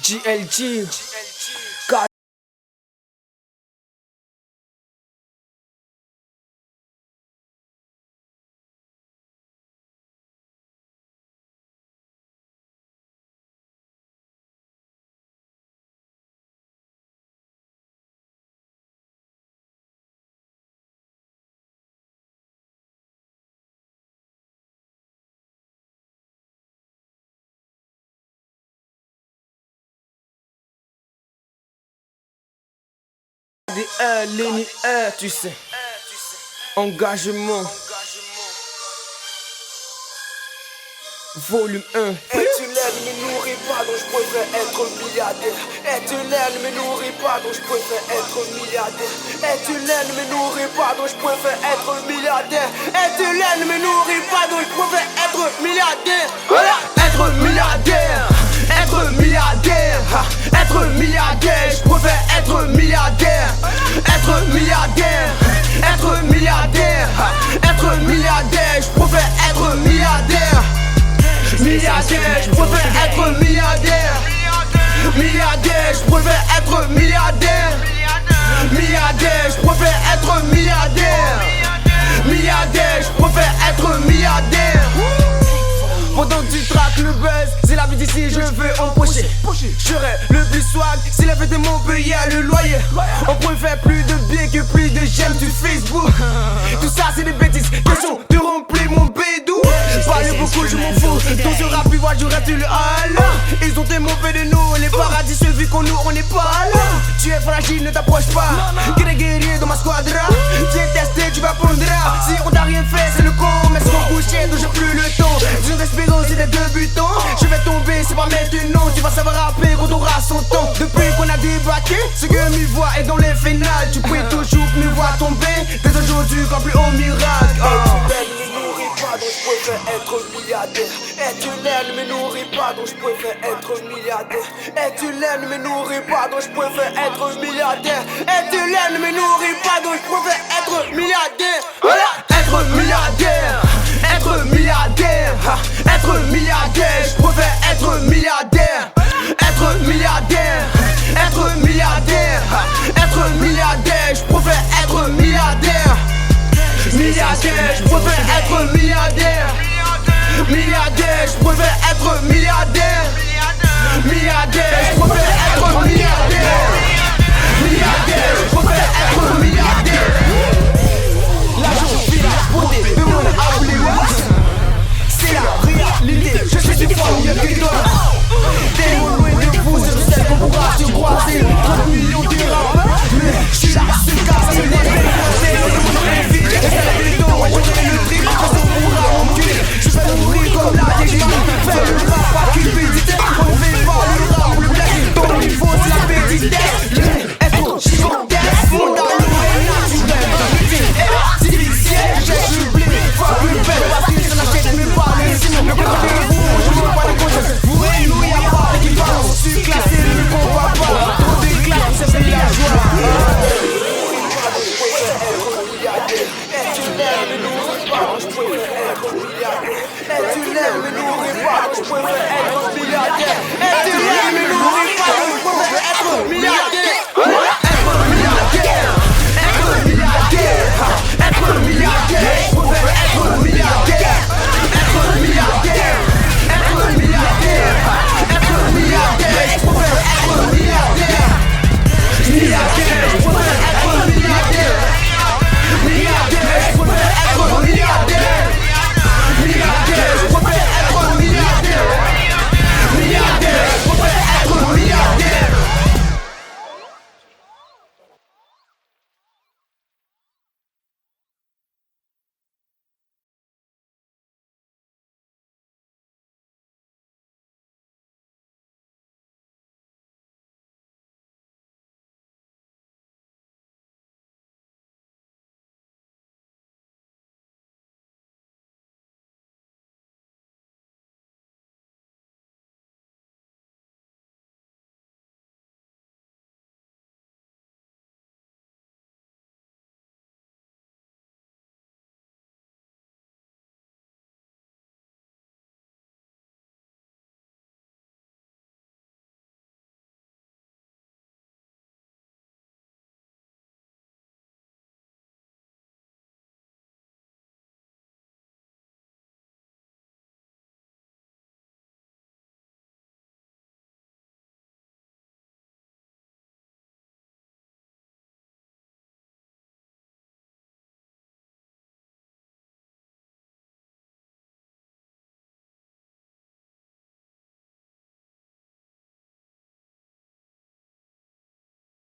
GLG. Lenny, tu sais. Engagement. Volume 1. Es-tu laine me nourris pas donc je préfère être milliardaire. Es-tu laine me nourris pas donc je préfère être milliardaire. Es-tu laine me nourris pas donc je préfère être milliardaire. Es-tu laine me nourris pas donc je préfère être milliardaire. Voilà, être milliardaire. Être milliardaire. Être milliardaire. Je préfère être milliardaire. Être milliardaire. Être milliardaire. Être milliardaire. Je préfère être milliardaire. Milliardaire, je préfère être milliardaire. Milliardaire, je préfère être milliardaire. Milliardaire, je préfère être milliardaire. Milliardaire, je préfère être milliardaire. Pendant que tu traques le buzz, c'est la vie d'ici, je veux empocher. Je serai le plus swag, si la fête est mon pays à le loyer. On pourrait faire plus de bien que plus de j'aime sur Facebook. Tout ça c'est des bêtises, question de remplir mon bédou. Parle beaucoup, je m'en fous, ton ce rap, moi je reste le halo. Ils ont des mauvais de nous, les paradis se vivent qu'on nous, on n'est pas là. Tu es fragile, ne t'approche pas, que des guerriers dans ma squadra. Tu es testé, tu vas prendre. Si on t'a rien fait, c'est le con, mais c'est qu'on couchait, donc j'ai plus le temps. J'ai d'espérance, c'est des débutants. Je vais tomber, c'est pas maintenant. Tu vas savoir rapper quand t'auras son temps. Depuis qu'on a débattu, ce que mi voix est dans les finales. Tu pries toujours que mi voix tomber. Dès aujourd'hui, quand plus au miracle. Donc je préfère être milliardaire. Es-tu laine me nourris pas donc je préfère être milliardaire. Es-tu laine me nourris pas donc je préfère être milliardaire. Es-tu laine me nourris pas donc je préfère être milliardaire. Voilà, être milliardaire. Être milliardaire. Être milliardaire. Je préfère être milliardaire. Être milliardaire. Être milliardaire. Être milliardaire. Je préfère être milliardaire. Milliardaire, je préfère être milliardaire. Milliardaire, je préfère être milliardaire. Milliardaire, je préfère être milliardaire. Milliardaire, je préfère être milliardaire. L'argent vit la beauté de mon Hollywood. C'est la réalité, je suis du premier que toi. T'es loin de vous, c'est celle qu'on pourra se croiser. 30 millions de dirhams, mais je suis là, c'est casse, c'est des je vais mourir comme la DG. Fais le rap à cupidité. On fait pas le rap, le bled. Ton niveau c'est la petitesse. Être gigantesque, mon amour est naturel. Et artificiel, j'ai sublé. Fuck le bête, parce que je n'achète même pas les signes. Le rendez-vous, je m'en bats les consciences. Vous et nous, y'a pas d'équivalence. Je suis classé, ne combat pas. Trop d'éclat, c'est fait la joie. Es-tu laine me nourris pas donc je préfère être milliardaire. Es-tu laine me nourris pas donc je préfère